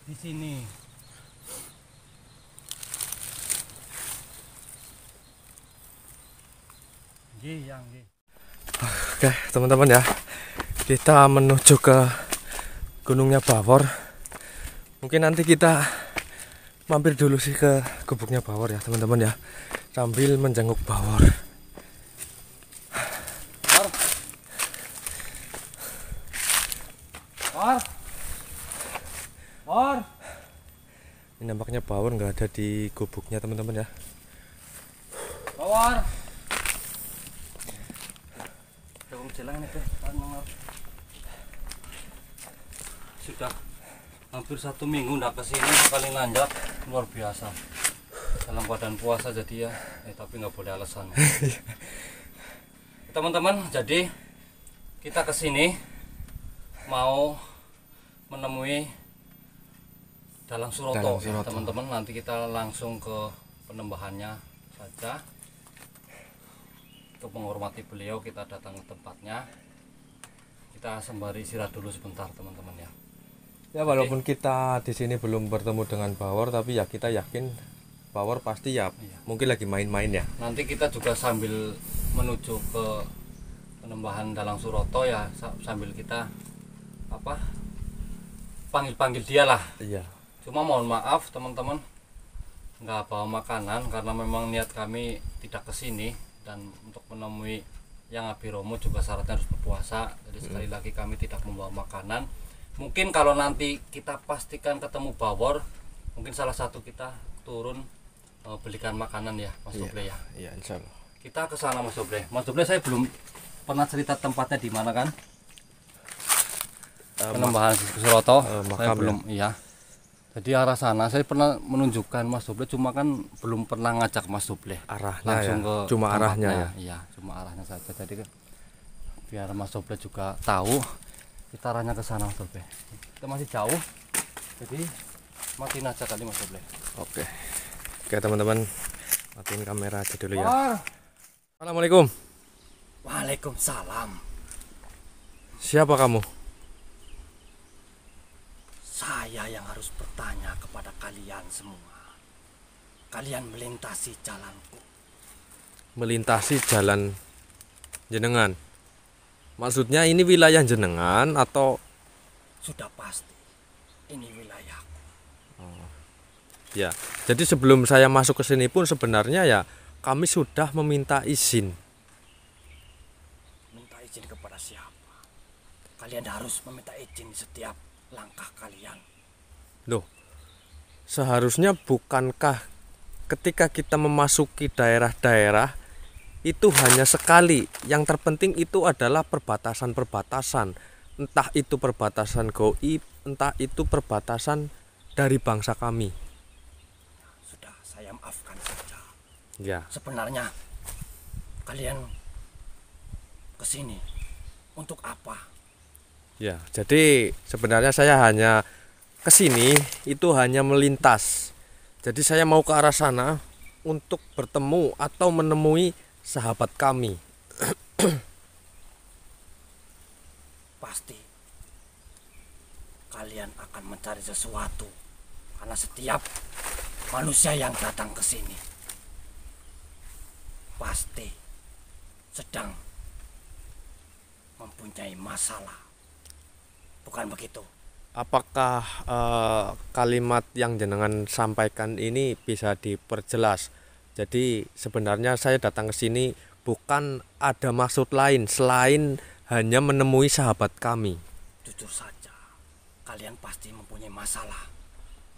di sini. Oke teman-teman ya, kita menuju ke Gunungnya Bawor. Mungkin nanti kita mampir dulu sih ke gubuknya Bawor ya teman-teman ya, sambil menjenguk Bawor. Ini nampaknya Bawor nggak ada di gubuknya teman-teman ya. Bawor. Sudah hampir 1 minggu ndak kesini, sekali nanjak luar biasa. Dalam keadaan puasa jadi ya, tapi nggak boleh alasan. Teman-teman, jadi kita kesini mau menemui Dalang Suroto. Teman-teman, nanti kita langsung ke penembahannya saja. Untuk menghormati beliau, kita datang ke tempatnya. Kita sembari istirahat dulu sebentar, teman-teman ya. Ya walaupun kita di sini belum bertemu dengan Bawor, tapi ya kita yakin Bawor pasti ya mungkin lagi main-main ya. Nanti kita juga sambil menuju ke penembahan Dalang Suroto ya, sambil kita panggil-panggil dia lah. Iya. Cuma mohon maaf teman-teman, nggak bawa makanan karena memang niat kami tidak kesini. Dan untuk menemui Yang Abiromo juga syaratnya harus berpuasa. Jadi sekali lagi kami tidak membawa makanan. Mungkin kalau nanti kita pastikan ketemu Bawor, mungkin salah satu kita turun belikan makanan ya Mas Doble ya. Iya insya Allah. Kita ke sana Mas Doble. Mas Doble, saya belum pernah cerita tempatnya di mana kan? Penembahan Suroto. Saya belum ya. Jadi arah sana saya pernah menunjukkan Mas Doble, cuma kan belum pernah ngajak Mas Doble arahnya langsung ya? ke Cuma tempatnya. arahnya ya? Iya, cuma arahnya saja. Jadi kan biar Mas Doble juga tahu kita arahnya ke sana Mas Doble. Kita masih jauh, jadi matiin aja tadi Mas Doble. Oke teman-teman, matiin kamera aja dulu ya. Assalamualaikum. Waalaikumsalam. Siapa kamu? Saya yang harus bertanya kepada kalian semua. Kalian melintasi jalanku. Melintasi jalan jenengan. Maksudnya ini wilayah jenengan atau? Sudah pasti ini wilayahku. Ya, jadi sebelum saya masuk ke sini pun sebenarnya ya kami sudah meminta izin. Minta izin kepada siapa? Kalian harus meminta izin setiap langkah kalian. Loh, seharusnya bukankah ketika kita memasuki daerah-daerah itu hanya sekali, yang terpenting itu adalah perbatasan-perbatasan, entah itu perbatasan gaib, entah itu perbatasan dari bangsa kami. Sudah, saya maafkan saja. Ya. Sebenarnya kalian kesini untuk apa? Ya, jadi sebenarnya saya hanya kesini itu hanya melintas. Jadi saya mau ke arah sana untuk bertemu atau menemui sahabat kami. Pasti kalian akan mencari sesuatu, karena setiap manusia yang datang ke sini pasti sedang mempunyai masalah. Bukan begitu? Apakah kalimat yang jenengan sampaikan ini bisa diperjelas? Jadi sebenarnya saya datang ke sini bukan ada maksud lain selain hanya menemui sahabat kami. Jujur saja, kalian pasti mempunyai masalah.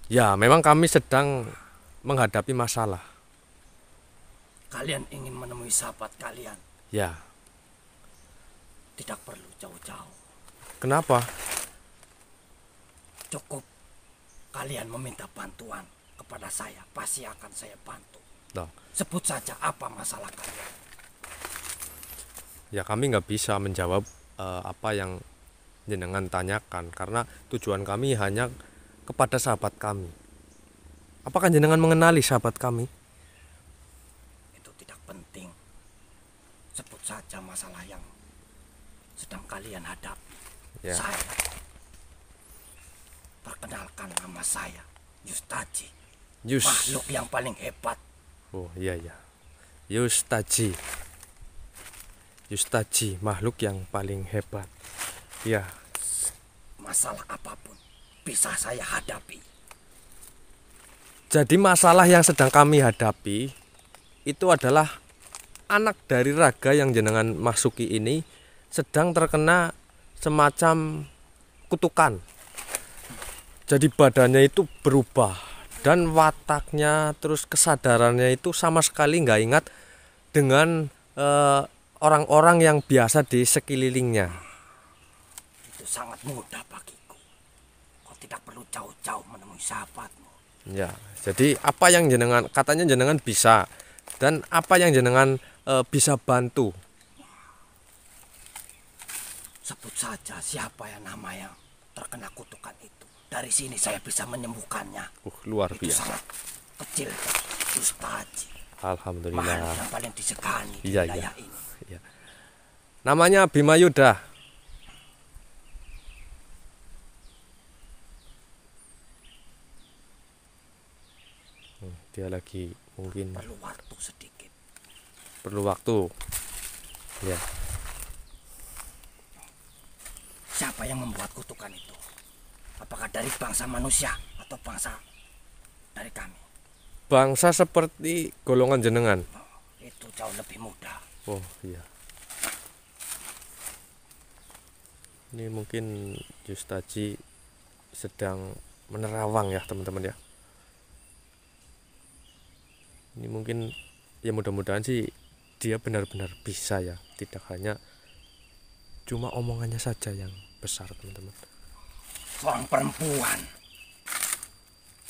Ya, memang kami sedang menghadapi masalah. Kalian ingin menemui sahabat kalian? Ya. Tidak perlu jauh-jauh. Kenapa? Cukup kalian meminta bantuan kepada saya, pasti akan saya bantu. Loh. Sebut saja apa masalah kalian. Ya kami nggak bisa menjawab apa yang jenengan tanyakan karena tujuan kami hanya kepada sahabat kami. Apakah jenengan mengenali sahabat kami? Itu tidak penting. Sebut saja masalah yang sedang kalian hadapi. Ya. Saya Perkenalkan, nama saya Yustaji, Yus. makhluk yang paling hebat. Oh iya ya. Yustaji. Yustaji, makhluk yang paling hebat. Ya, Masalah apapun bisa saya hadapi. jadi masalah yang sedang kami hadapi itu adalah anak dari raga yang jenengan masuki ini sedang terkena semacam kutukan. Jadi badannya itu berubah dan wataknya terus kesadarannya itu sama sekali nggak ingat dengan orang-orang yang biasa di sekelilingnya. Itu sangat mudah bagiku. Kau tidak perlu jauh-jauh menemui sahabatmu. Ya, jadi apa yang jenengan katanya jenengan bisa dan apa yang jenengan bisa bantu. Sebut saja siapa yang nama yang terkena kutukan itu. Dari sini saya bisa menyembuhkannya. Luar Itu biasa. sangat kecil, Yustaji. Alhamdulillah. Makhluk yang paling disegani di Iya, wilayah iya. ini. Ya. Namanya Bima Yuda. Dia lagi mungkin Perlu waktu sedikit. perlu waktu. Ya. Siapa yang membuat kutukan itu? Apakah dari bangsa manusia atau bangsa dari kami? Bangsa seperti golongan jenengan. Itu jauh lebih mudah. Oh iya. Ini mungkin Yustaji sedang menerawang ya teman-teman ya. Ini mungkin ya mudah-mudahan sih dia benar-benar bisa ya, tidak hanya cuma omongannya saja yang besar teman-teman. Seorang perempuan.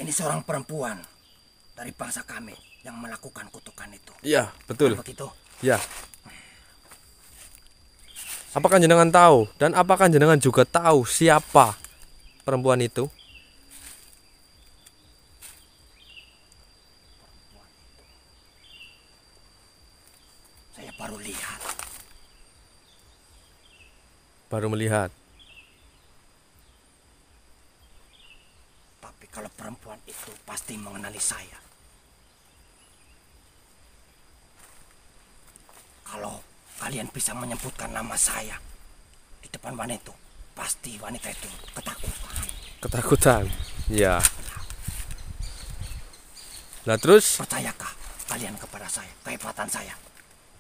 Ini seorang perempuan dari bangsa kami yang melakukan kutukan itu. Iya betul. Begitu. Ya. Apakah jenengan tahu dan apakah jenengan juga tahu siapa perempuan itu? Saya baru lihat. Baru melihat. Tapi kalau perempuan itu pasti mengenali saya. Kalau kalian bisa menyebutkan nama saya di depan wanita itu, pasti wanita itu ketakutan. Ketakutan. Ya. Nah terus Percayakah kalian kepada saya, kehebatan saya?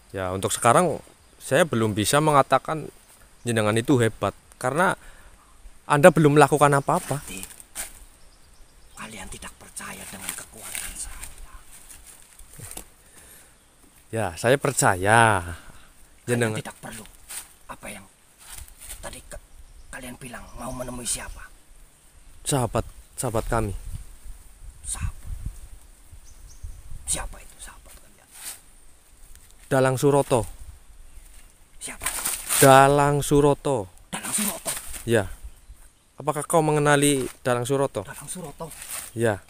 ya untuk sekarang saya belum bisa mengatakan jenengan itu hebat karena Anda belum melakukan apa-apa. Berarti kalian tidak percaya dengan kekuatan saya. Ya, saya percaya. Kalian Jenengan tidak perlu apa yang tadi kalian bilang mau menemui siapa? sahabat kami. Sahabat. Siapa itu sahabat kalian? Dalang Suroto. Siapa? Dalang Suroto. Dalang Suroto. Ya. Apakah kau mengenali Dalang Suroto? Dalang Suroto. Ya.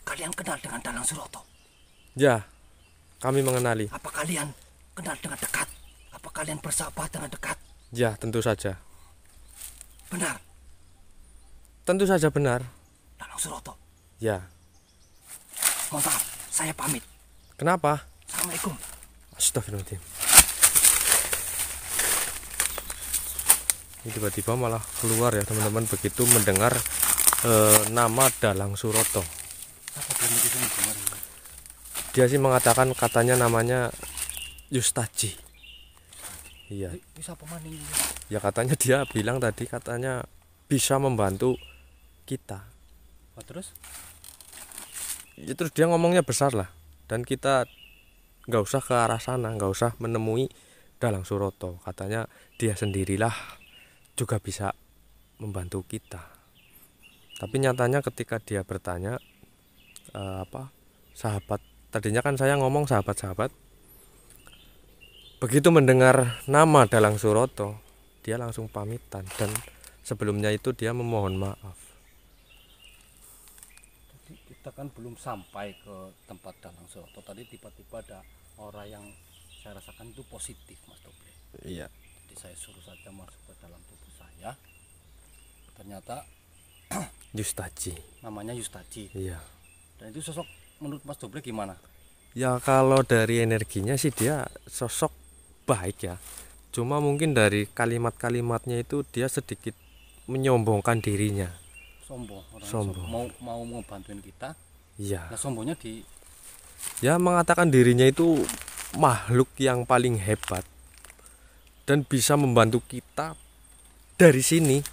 Kalian kenal dengan Dalang Suroto? Ya. Kami mengenali. Apa kalian kenal dengan dekat? Apa kalian bersahabat dengan dekat? Ya, tentu saja. Benar, Tentu saja benar. Dalang Suroto. Ya. Mohon maaf, saya pamit. Kenapa? Assalamualaikum. Astagfirullahaladzim. Ini tiba-tiba malah keluar ya teman-teman begitu mendengar nama Dalang Suroto. Dia sih mengatakan katanya namanya Yustaji. Iya. Bisa pemaning. Ya katanya dia bilang tadi katanya bisa membantu kita. Oh, terus Ya, terus dia ngomongnya besar lah dan kita nggak usah ke arah sana, nggak usah menemui Dalang Suroto. Katanya dia sendirilah juga bisa membantu kita. Tapi nyatanya ketika dia bertanya sahabat, tadinya kan saya ngomong sahabat-sahabat, begitu mendengar nama Dalang Suroto dia langsung pamitan dan sebelumnya itu dia memohon maaf. jadi kita kan belum sampai ke tempat Dalang Suroto. Tadi tiba-tiba ada orang yang saya rasakan itu positif, Mas Doble. Iya. Jadi saya suruh saja masuk ke dalam tubuh saya. Ternyata Yustaji. namanya Yustaji. Iya. Dan itu sosok menurut Mas Doble gimana? Ya kalau dari energinya sih dia sosok baik ya. Cuma mungkin dari kalimat-kalimatnya itu dia sedikit menyombongkan dirinya. Sombong, orangnya Sombong. mau ngebantuin kita. Iya. Nah, sombongnya di Ya mengatakan dirinya itu makhluk yang paling hebat dan bisa membantu kita dari sini,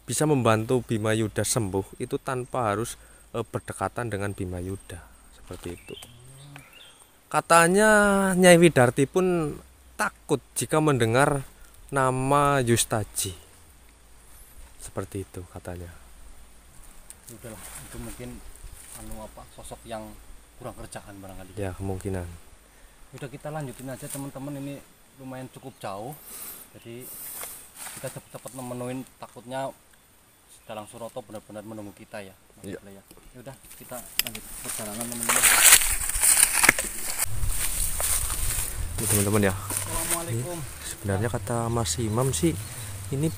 bisa membantu Bima Yuda sembuh itu tanpa harus berdekatan dengan Bima Yuda, seperti itu. Katanya Nyai Widarti pun takut jika mendengar nama Yustaji, seperti itu katanya. udahlah, itu mungkin sosok yang kurang kerjaan barangkali. Ya kemungkinan. Udah, kita lanjutin aja teman-teman, ini lumayan cukup jauh. Jadi kita cepet-cepet memenuhin, takutnya Dalang Suroto benar-benar menunggu kita ya. Iya. Ya udah, kita lanjut perjalanan teman-teman. Ini teman-teman ya. Assalamualaikum. Sebenarnya kata Mas Imam sih ini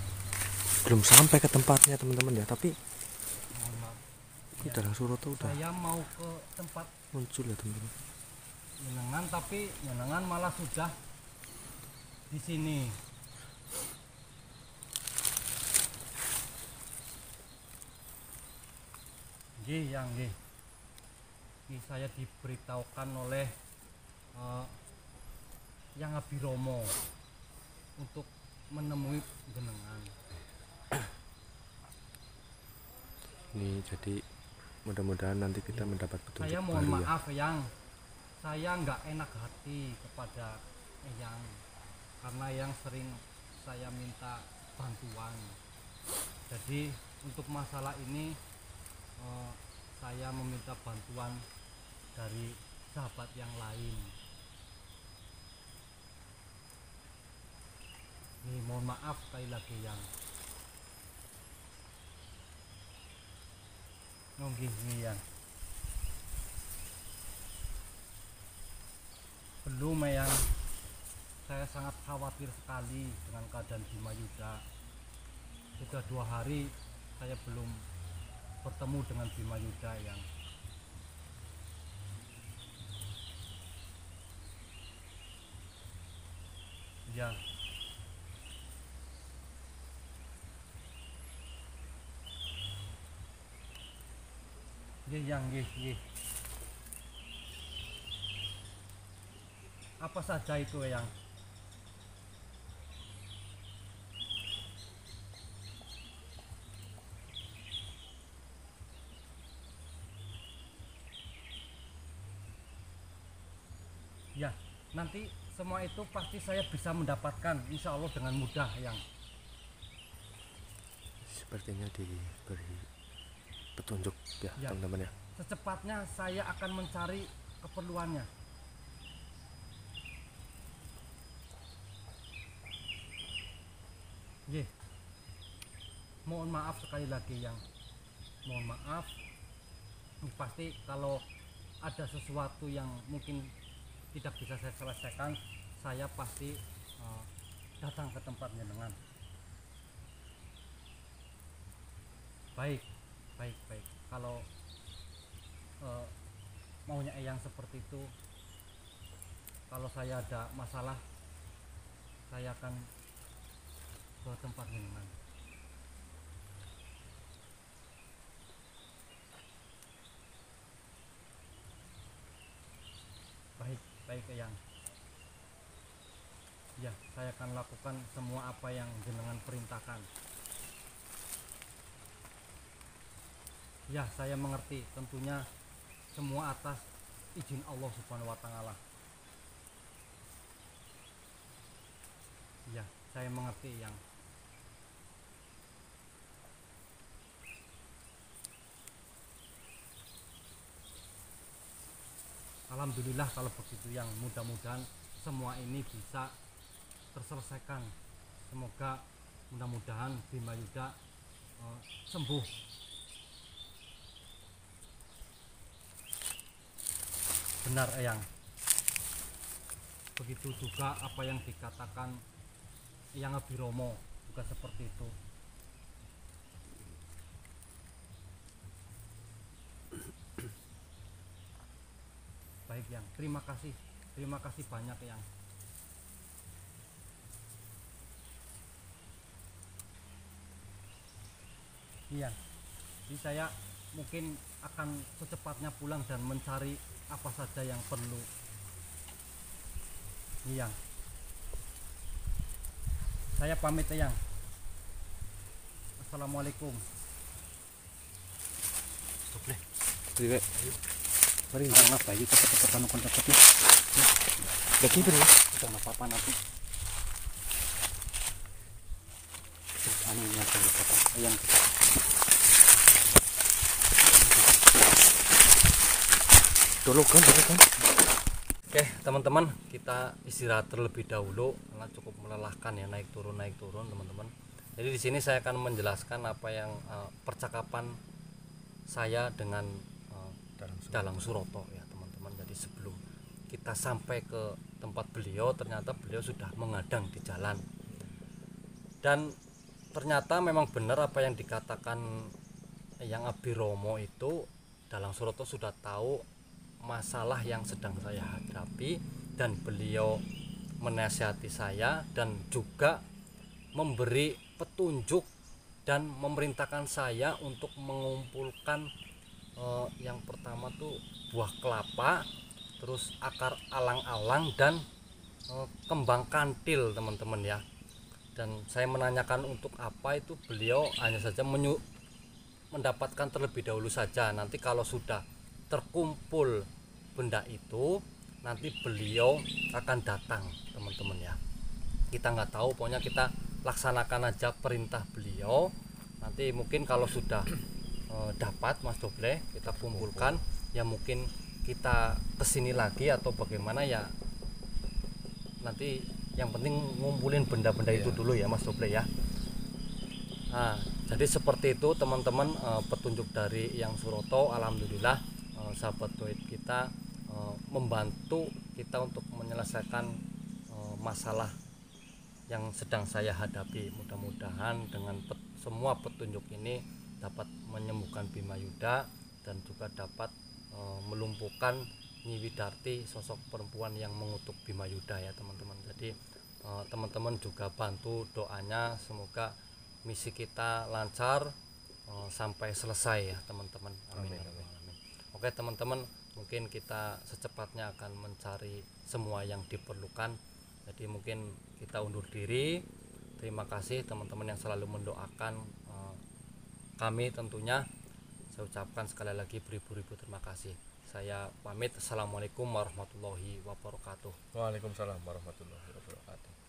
belum sampai ke tempatnya teman-teman ya, tapi Mohon maaf. ini Dalang Suroto udah Saya mau ke tempat muncul ya teman-teman. Yenengan, tapi Yenengan malah sudah di sini. Nggih. Ini saya diberitahukan oleh Yang Abiromo untuk menemui jenengan. Ini jadi mudah-mudahan nanti kita mendapat petunjuk Saya mohon baru ya. maaf Yang, saya nggak enak hati kepada Yang, karena Yang sering saya minta bantuan. Jadi untuk masalah ini saya meminta bantuan dari sahabat yang lain. Nih, mohon maaf sekali lagi Yang. Nggih Yang. Belum Yang. Saya sangat khawatir sekali dengan keadaan Bima Yuda. Sudah 2 hari saya belum bertemu dengan Bima Yuda Yang. Ya. Nggih. Apa saja itu Yang? Ya, nanti semua itu pasti saya bisa mendapatkan, insya Allah dengan mudah Yang. Sepertinya diberi petunjuk ya, Ya. teman-teman ya. Secepatnya saya akan mencari keperluannya. Nggih. Mohon maaf sekali lagi Yang. Mohon maaf. Ini pasti kalau ada sesuatu yang mungkin tidak bisa saya selesaikan, saya pasti datang ke tempat jenengan. Baik. Kalau maunya Eyang seperti itu, kalau saya ada masalah, saya akan ke tempat jenengan. Baik Eyang. Ya, saya akan lakukan semua apa yang jenengan perintahkan. Ya, saya mengerti, tentunya semua atas izin Allah Subhanahu wa taala. Ya, saya mengerti Yang. Alhamdulillah kalau begitu Yang, mudah-mudahan semua ini bisa terselesaikan. Semoga mudah-mudahan Bima Yuda sembuh. Benar Eyang. Begitu juga apa yang dikatakan Eyang Abiromo juga seperti itu. baik Yang. Terima kasih banyak Yang. Iya, jadi saya mungkin akan secepatnya pulang dan mencari apa saja yang perlu. Iya, saya pamit Yang. Assalamualaikum. Stop deh. Iya. Mari nggak apa itu cepet-cepet anu kontak-kontak. Lagi beri. Udah nggak apa-apa nanti. Anu ini aja yang Dulu kan. Oke teman-teman, kita istirahat terlebih dahulu karena cukup melelahkan ya, naik turun teman-teman. Jadi di sini saya akan menjelaskan apa yang percakapan saya dengan Dalang Suroto ya teman-teman. Jadi sebelum kita sampai ke tempat beliau, ternyata beliau sudah menghadang di jalan. Dan ternyata memang benar apa yang dikatakan Yang Abiromo itu, Dalang Suroto sudah tahu masalah yang sedang saya hadapi dan beliau menasihati saya dan juga memberi petunjuk dan memerintahkan saya untuk mengumpulkan yang pertama tuh buah kelapa, terus akar alang-alang dan kembang kantil teman-teman ya. Dan saya menanyakan untuk apa itu, beliau hanya saja mendapatkan terlebih dahulu saja. Nanti kalau sudah terkumpul benda itu, nanti beliau akan datang teman-teman ya. Kita nggak tahu, pokoknya kita laksanakan aja perintah beliau. Nanti mungkin kalau sudah dapat Mas Doble, kita kumpulkan ya, mungkin kita kesini lagi atau bagaimana ya, nanti yang penting ngumpulin benda-benda itu dulu ya Mas Doble ya. Nah, jadi seperti itu teman-teman, petunjuk dari Yang Suroto. Alhamdulillah sahabat goib kita membantu kita untuk menyelesaikan masalah yang sedang saya hadapi. Mudah-mudahan dengan semua petunjuk ini dapat menyembuhkan Bima Yuda dan juga dapat melumpuhkan Nyi Widarti, sosok perempuan yang mengutuk Bima Yuda ya teman-teman. Jadi teman-teman juga bantu doanya, semoga misi kita lancar sampai selesai ya teman-teman. Amin. Oke teman-teman, mungkin kita secepatnya akan mencari semua yang diperlukan. Jadi mungkin kita undur diri. Terima kasih teman-teman yang selalu mendoakan kami tentunya. Saya ucapkan sekali lagi beribu-ribu terima kasih. Saya pamit. Assalamualaikum warahmatullahi wabarakatuh. Waalaikumsalam warahmatullahi wabarakatuh.